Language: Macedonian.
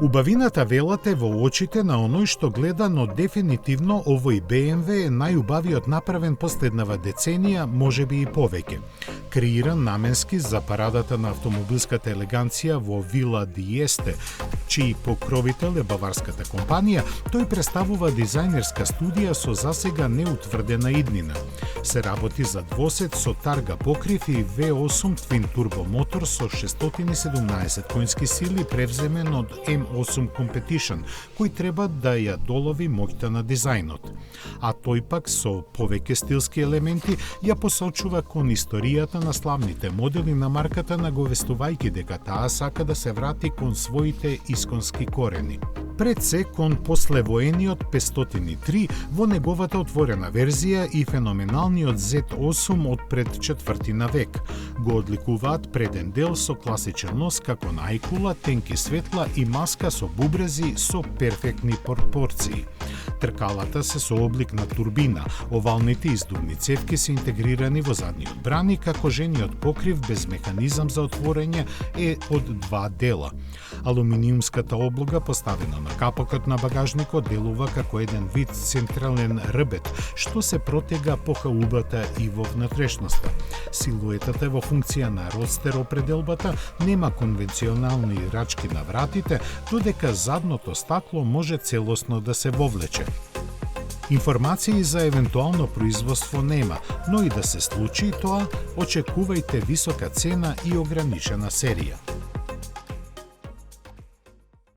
Убавината велате во очите на оној што гледа, но дефинитивно овој BMW е најубавиот направен последнава деценија, можеби и повеќе. Креиран наменски за парадата на автомобилската елеганција во Вила ди Есте, чиј покровител е баварската компанија, тој представува дизајнерска студија со засега неутврдена иднина. Се работи за двосет со тарга покрив и V8 Twin Turbo мотор со 617 конски сили превземен од M8 Competition, кој треба да ја долови моќта на дизајнот. А тој пак со повеќе стилски елементи ја посочува кон историјата на славните модели на марката, наговестувајќи дека таа сака да се врати кон своите исконски корени. Пред се кон послевоениот 503 во неговата отворена верзија и феноменалниот Z8 од пред 4 век. Го одликуваат преден дел со класичен нос како најкула, тенки светла и маска со бубрези со перфектни пропорции. Тркалата се со облик на турбина, овалните издувни цевки се интегрирани во задниот брани, како жениот покрив без механизам за отворење е од два дела. Алуминиумската облога поставена на капокот на багажникот делува како еден вид централен рбет, што се протега по хаубата и во внатрешноста. Силуетата е во функција на родстер определбата, нема конвенционални рачки на вратите, додека задното стакло може целосно да се вовлече. Информации за евентуално производство нема, но и да се случи тоа, очекувајте висока цена и ограничена серија.